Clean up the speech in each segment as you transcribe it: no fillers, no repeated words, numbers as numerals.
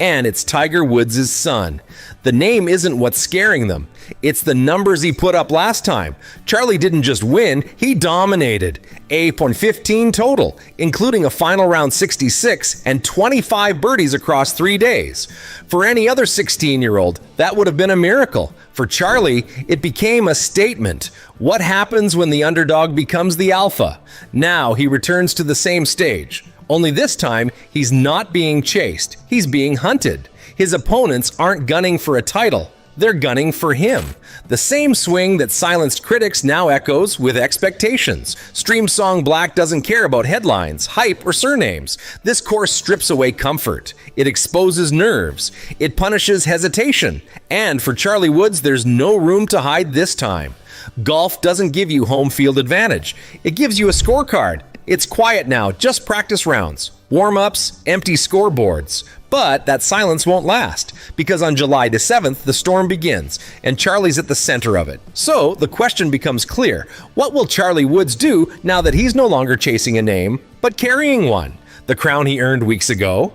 and it's Tiger Woods' son. The name isn't what's scaring them. It's the numbers he put up last time. Charlie didn't just win, he dominated. 8.15 total, including a final round 66 and 25 birdies across 3 days. For any other 16-year-old, that would have been a miracle. For Charlie, it became a statement. What happens when the underdog becomes the alpha? Now he returns to the same stage. Only this time, he's not being chased. He's being hunted. His opponents aren't gunning for a title. They're gunning for him. The same swing that silenced critics now echoes with expectations. Stream Song Black doesn't care about headlines, hype, or surnames. This course strips away comfort. It exposes nerves. It punishes hesitation. And for Charlie Woods, there's no room to hide this time. Golf doesn't give you home field advantage. It gives you a scorecard. It's quiet now, just practice rounds, warm-ups, empty scoreboards. But that silence won't last, because on July the 7th, the storm begins, and Charlie's at the center of it. So the question becomes clear. What will Charlie Woods do now that he's no longer chasing a name, but carrying one? The crown he earned weeks ago?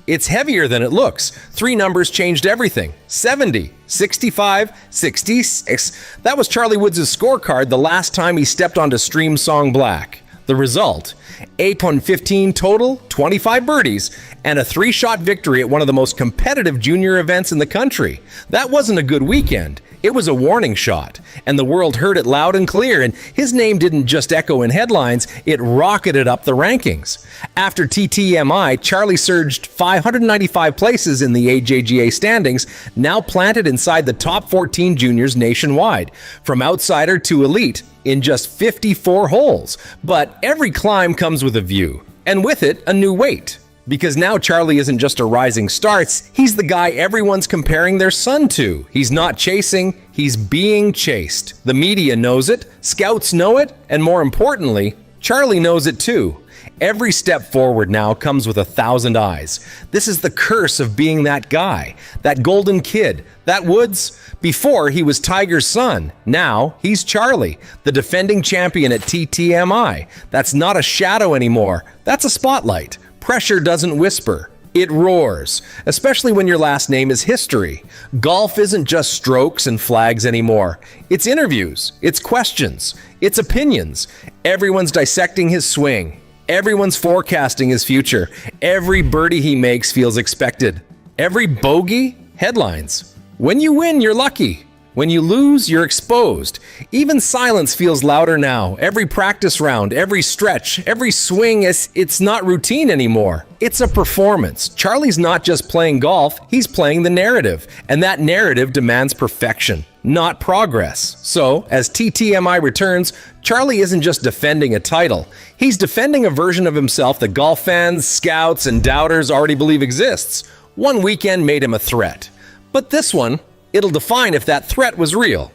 It's heavier than it looks. 3 numbers changed everything. 70, 65, 66. That was Charlie Woods' scorecard the last time he stepped onto Stream Song Black. The result, 8.15 total, 25 birdies, and a 3-shot victory at one of the most competitive junior events in the country. That wasn't a good weekend. It was a warning shot, and the world heard it loud and clear, and his name didn't just echo in headlines, it rocketed up the rankings. After TTMI, Charlie surged 595 places in the AJGA standings, now planted inside the top 14 juniors nationwide, from outsider to elite, in just 54 holes. But every climb comes with a view, and with it, a new weight. Because now Charlie isn't just a rising star, he's the guy everyone's comparing their son to. He's not chasing, he's being chased. The media knows it, scouts know it, and more importantly, Charlie knows it too. Every step forward now comes with 1,000 eyes. This is the curse of being that guy, that golden kid, that Woods. Before, he was Tiger's son. Now, he's Charlie, the defending champion at TTMI. That's not a shadow anymore. That's a spotlight. Pressure doesn't whisper. It roars, especially when your last name is history. Golf isn't just strokes and flags anymore. It's interviews, it's questions, it's opinions. Everyone's dissecting his swing. Everyone's forecasting his future. Every birdie he makes feels expected. Every bogey, headlines. When you win, you're lucky. When you lose, you're exposed. Even silence feels louder now. Every practice round, every stretch, every swing, it's not routine anymore. It's a performance. Charlie's not just playing golf, he's playing the narrative. And that narrative demands perfection, not progress. So, as TTMI returns, Charlie isn't just defending a title. He's defending a version of himself that golf fans, scouts, and doubters already believe exists. One weekend made him a threat. But this one, it'll define if that threat was real.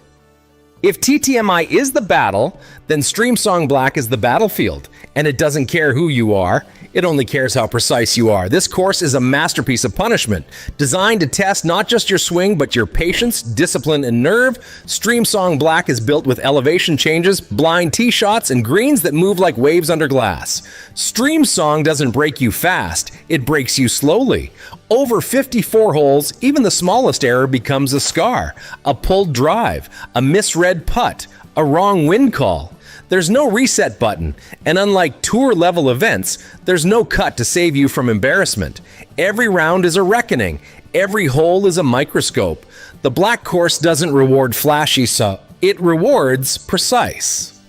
If TTMI is the battle, then Stream Song Black is the battlefield, and it doesn't care who you are, it only cares how precise you are. This course is a masterpiece of punishment, designed to test not just your swing, but your patience, discipline, and nerve. Stream Song Black is built with elevation changes, blind tee shots, and greens that move like waves under glass. Stream Song doesn't break you fast, it breaks you slowly. Over 54 holes, even the smallest error becomes a scar, a pulled drive, a misread putt, a wrong wind call. There's no reset button, and unlike tour-level events, there's no cut to save you from embarrassment. Every round is a reckoning. Every hole is a microscope. The black course doesn't reward flashy, so it rewards precise.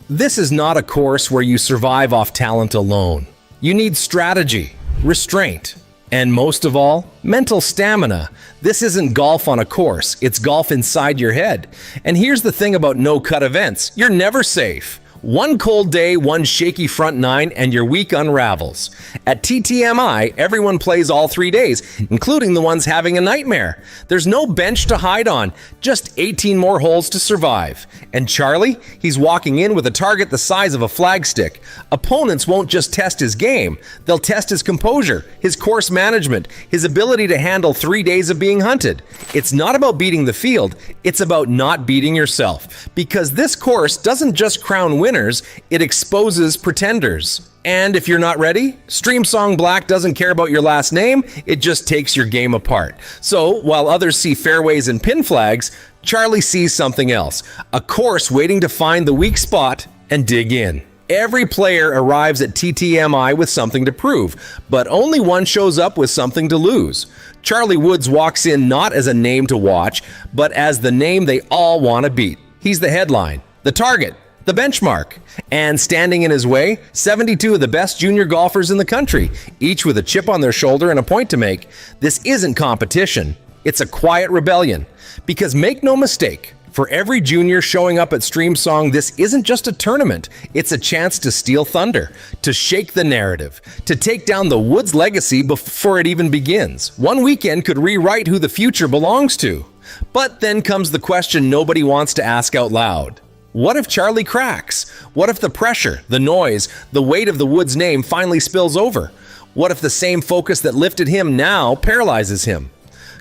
This is not a course where you survive off talent alone. You need strategy, restraint, and most of all, mental stamina. This isn't golf on a course, it's golf inside your head. And here's the thing about no-cut events, you're never safe. One cold day, one shaky front nine, and your week unravels. At TTMI, everyone plays all 3 days, including the ones having a nightmare. There's no bench to hide on, just 18 more holes to survive. And Charlie, he's walking in with a target the size of a flagstick. Opponents won't just test his game, they'll test his composure, his course management, his ability to handle 3 days of being hunted. It's not about beating the field, it's about not beating yourself. Because this course doesn't just crown winners, winners, it exposes pretenders. And if you're not ready, Stream Song Black doesn't care about your last name, it just takes your game apart. So, while others see fairways and pin flags, Charlie sees something else. A course waiting to find the weak spot and dig in. Every player arrives at TTMI with something to prove, but only one shows up with something to lose. Charlie Woods walks in not as a name to watch, but as the name they all want to beat. He's the headline, the target, the benchmark. And standing in his way, 72 of the best junior golfers in the country, each with a chip on their shoulder and a point to make. This isn't competition. It's a quiet rebellion. Because make no mistake, for every junior showing up at Stream Song, this isn't just a tournament. It's a chance to steal thunder, to shake the narrative, to take down the Woods legacy before it even begins. One weekend could rewrite who the future belongs to. But then comes the question nobody wants to ask out loud. What if Charlie cracks? What if the pressure, the noise, the weight of the Woods name finally spills over? What if the same focus that lifted him now paralyzes him?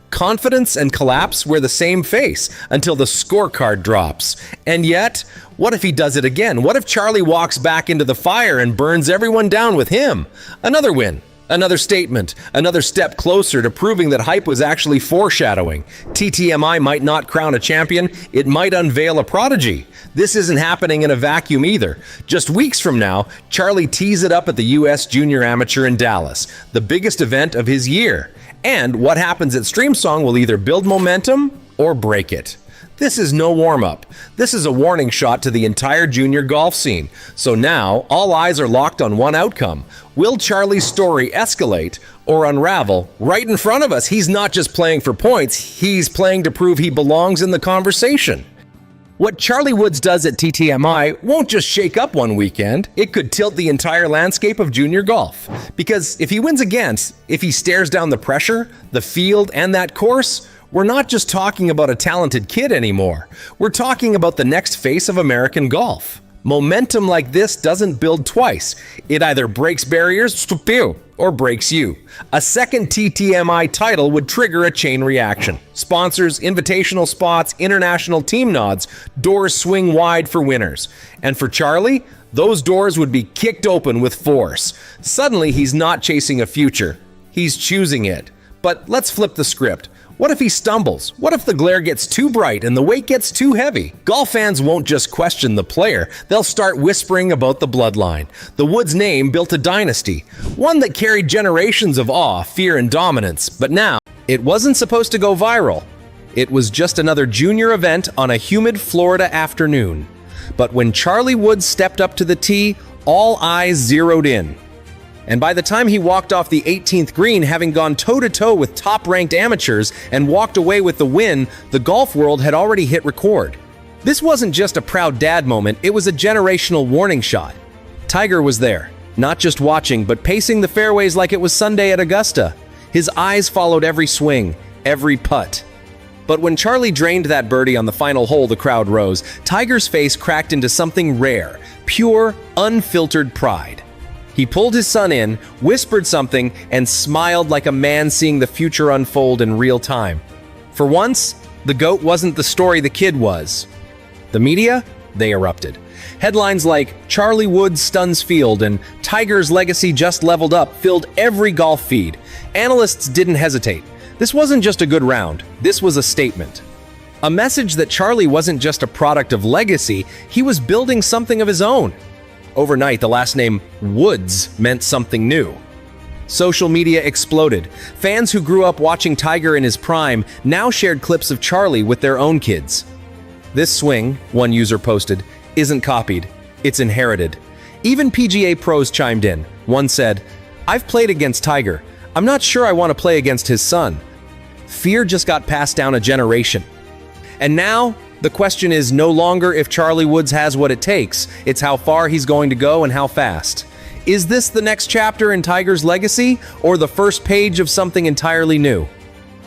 Confidence and collapse wear the same face until the scorecard drops. And yet, what if he does it again? What if Charlie walks back into the fire and burns everyone down with him? Another win. Another statement, another step closer to proving that hype was actually foreshadowing. TTMI might not crown a champion, it might unveil a prodigy. This isn't happening in a vacuum either. Just weeks from now, Charlie tees it up at the US Junior Amateur in Dallas, the biggest event of his year. And what happens at Stream Song will either build momentum or break it. This is no warm-up. This is a warning shot to the entire junior golf scene. So now, all eyes are locked on one outcome. Will Charlie's story escalate or unravel right in front of us? He's not just playing for points, he's playing to prove he belongs in the conversation. What Charlie Woods does at TTMI won't just shake up one weekend, it could tilt the entire landscape of junior golf. Because if he wins again, if he stares down the pressure, the field, and that course, we're not just talking about a talented kid anymore. We're talking about the next face of American golf. Momentum like this doesn't build twice. It either breaks barriers, or breaks you. A second TTMI title would trigger a chain reaction. Sponsors, invitational spots, international team nods, doors swing wide for winners. And for Charlie, those doors would be kicked open with force. Suddenly, he's not chasing a future. He's choosing it. But let's flip the script. What if he stumbles? What if the glare gets too bright and the weight gets too heavy? Golf fans won't just question the player, they'll start whispering about the bloodline. The Woods name built a dynasty, one that carried generations of awe, fear, and dominance. But now, it wasn't supposed to go viral. It was just another junior event on a humid Florida afternoon. But when Charlie Woods stepped up to the tee, all eyes zeroed in. And by the time he walked off the 18th green, having gone toe-to-toe with top-ranked amateurs and walked away with the win, the golf world had already hit record. This wasn't just a proud dad moment, it was a generational warning shot. Tiger was there, not just watching, but pacing the fairways like it was Sunday at Augusta. His eyes followed every swing, every putt. But when Charlie drained that birdie on the final hole, the crowd rose. Tiger's face cracked into something rare, pure, unfiltered pride. He pulled his son in, whispered something, and smiled like a man seeing the future unfold in real time. For once, the GOAT wasn't the story the kid was. The media? They erupted. Headlines like "Charlie Woods stuns field" and "Tiger's legacy just leveled up" filled every golf feed. Analysts didn't hesitate. This wasn't just a good round, this was a statement. A message that Charlie wasn't just a product of legacy, he was building something of his own. Overnight, the last name Woods meant something new. Social media exploded. Fans who grew up watching Tiger in his prime now shared clips of Charlie with their own kids. "This swing," one user posted, "isn't copied, it's inherited." Even PGA pros chimed in. One said, "I've played against Tiger. I'm not sure I want to play against his son." Fear just got passed down a generation. And now, the question is no longer if Charlie Woods has what it takes, it's how far he's going to go and how fast. Is this the next chapter in Tiger's legacy, or the first page of something entirely new?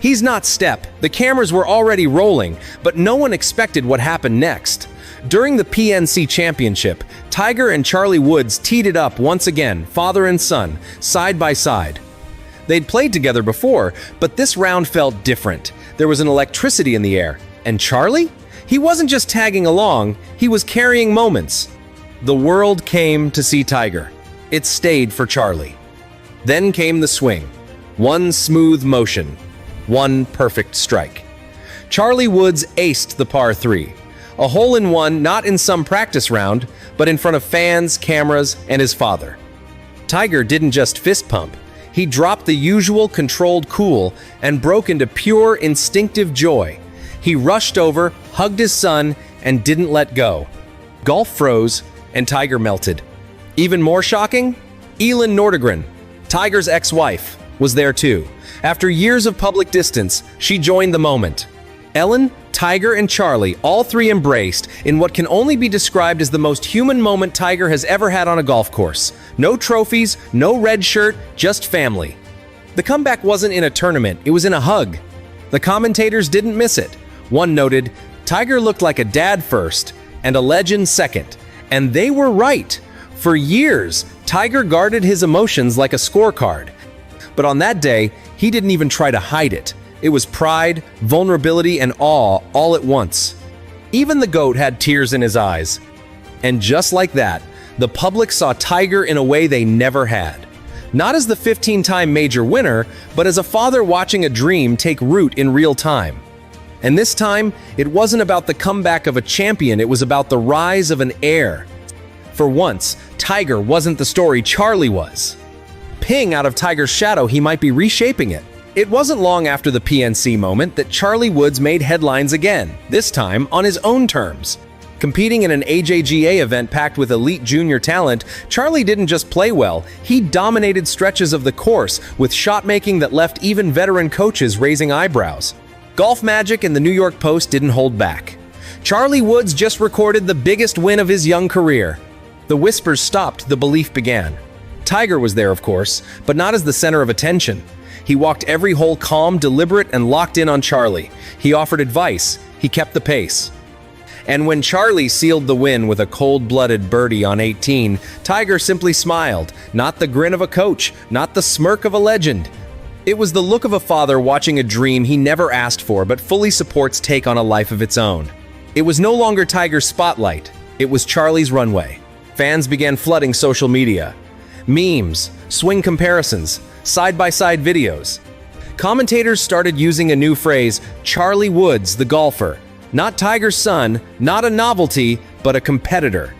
He's not step. The cameras were already rolling, but no one expected what happened next. During the PNC Championship, Tiger and Charlie Woods teed it up once again, father and son, side by side. They'd played together before, but this round felt different. There was an electricity in the air. And Charlie? He wasn't just tagging along, he was carrying moments. The world came to see Tiger. It stayed for Charlie. Then came the swing. One smooth motion. One perfect strike. Charlie Woods aced the par 3. A hole-in-one not in some practice round, but in front of fans, cameras, and his father. Tiger didn't just fist pump. He dropped the usual controlled cool and broke into pure instinctive joy. He rushed over, hugged his son, and didn't let go. Golf froze, and Tiger melted. Even more shocking? Elin Nordegren, Tiger's ex-wife, was there too. After years of public distance, she joined the moment. Ellen, Tiger, and Charlie, all three embraced in what can only be described as the most human moment Tiger has ever had on a golf course. No trophies, no red shirt, just family. The comeback wasn't in a tournament, it was in a hug. The commentators didn't miss it. One noted, Tiger looked like a dad first and a legend second. And they were right. For years, Tiger guarded his emotions like a scorecard. But on that day, he didn't even try to hide it. It was pride, vulnerability, and awe all at once. Even the GOAT had tears in his eyes. And just like that, the public saw Tiger in a way they never had. Not as the 15-time major winner, but as a father watching a dream take root in real time. And this time, it wasn't about the comeback of a champion, it was about the rise of an heir. For once, Tiger wasn't the story Charlie was. Ping out of Tiger's shadow, he might be reshaping it. It wasn't long after the PNC moment that Charlie Woods made headlines again, this time on his own terms. Competing in an AJGA event packed with elite junior talent, Charlie didn't just play well, he dominated stretches of the course with shot-making that left even veteran coaches raising eyebrows. Golf Magic and the New York Post didn't hold back. Charlie Woods just recorded the biggest win of his young career. The whispers stopped, the belief began. Tiger was there, of course, but not as the center of attention. He walked every hole calm, deliberate, and locked in on Charlie. He offered advice. He kept the pace. And when Charlie sealed the win with a cold-blooded birdie on 18, Tiger simply smiled. Not the grin of a coach, not the smirk of a legend. It was the look of a father watching a dream he never asked for but fully supports take on a life of its own. It was no longer Tiger's spotlight. It was Charlie's runway. Fans began flooding social media. Memes, swing comparisons, side-by-side videos. Commentators started using a new phrase, Charlie Woods, the golfer. Not Tiger's son, not a novelty, but a competitor.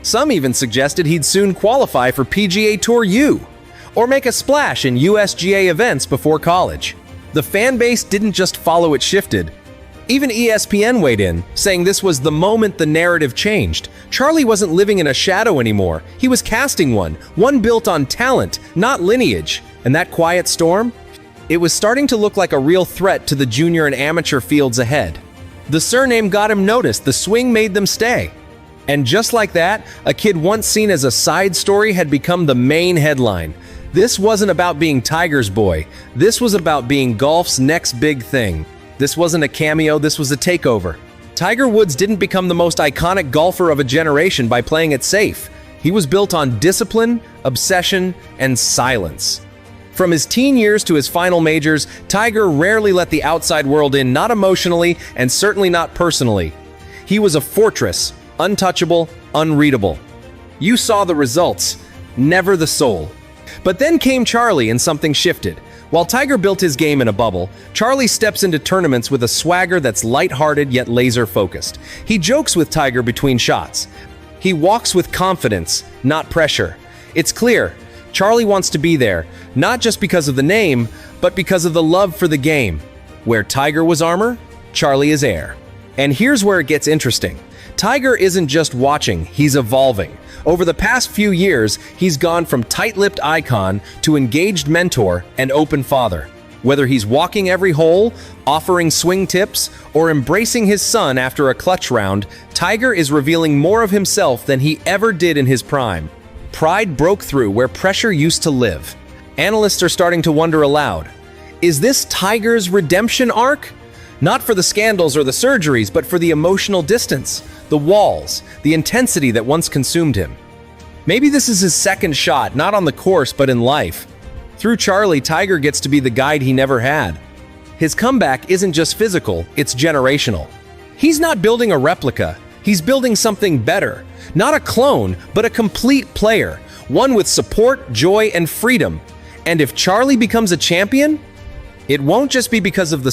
Some even suggested he'd soon qualify for PGA Tour U, or make a splash in USGA events before college. The fan base didn't just follow, it shifted. Even ESPN weighed in, saying this was the moment the narrative changed. Charlie wasn't living in a shadow anymore. He was casting one built on talent, not lineage. And that quiet storm? It was starting to look like a real threat to the junior and amateur fields ahead. The surname got him noticed, the swing made them stay. And just like that, a kid once seen as a side story had become the main headline. This wasn't about being Tiger's boy. This was about being golf's next big thing. This wasn't a cameo, this was a takeover. Tiger Woods didn't become the most iconic golfer of a generation by playing it safe. He was built on discipline, obsession, and silence. From his teen years to his final majors, Tiger rarely let the outside world in, not emotionally and certainly not personally. He was a fortress, untouchable, unreadable. You saw the results, never the soul. But then came Charlie and something shifted. While Tiger built his game in a bubble, Charlie steps into tournaments with a swagger that's lighthearted yet laser-focused. He jokes with Tiger between shots. He walks with confidence, not pressure. It's clear, Charlie wants to be there, not just because of the name, but because of the love for the game. Where Tiger was armor, Charlie is air. And here's where it gets interesting. Tiger isn't just watching, he's evolving. Over the past few years, he's gone from tight-lipped icon to engaged mentor and open father. Whether he's walking every hole, offering swing tips, or embracing his son after a clutch round, Tiger is revealing more of himself than he ever did in his prime. Pride broke through where pressure used to live. Analysts are starting to wonder aloud, is this Tiger's redemption arc? Not for the scandals or the surgeries, but for the emotional distance, the walls, the intensity that once consumed him. Maybe this is his second shot, not on the course, but in life. Through Charlie, Tiger gets to be the guide he never had. His comeback isn't just physical, it's generational. He's not building a replica, He's building something better. Not a clone, but a complete player. One with support, joy, and freedom. And if Charlie becomes a champion, it won't just be because of the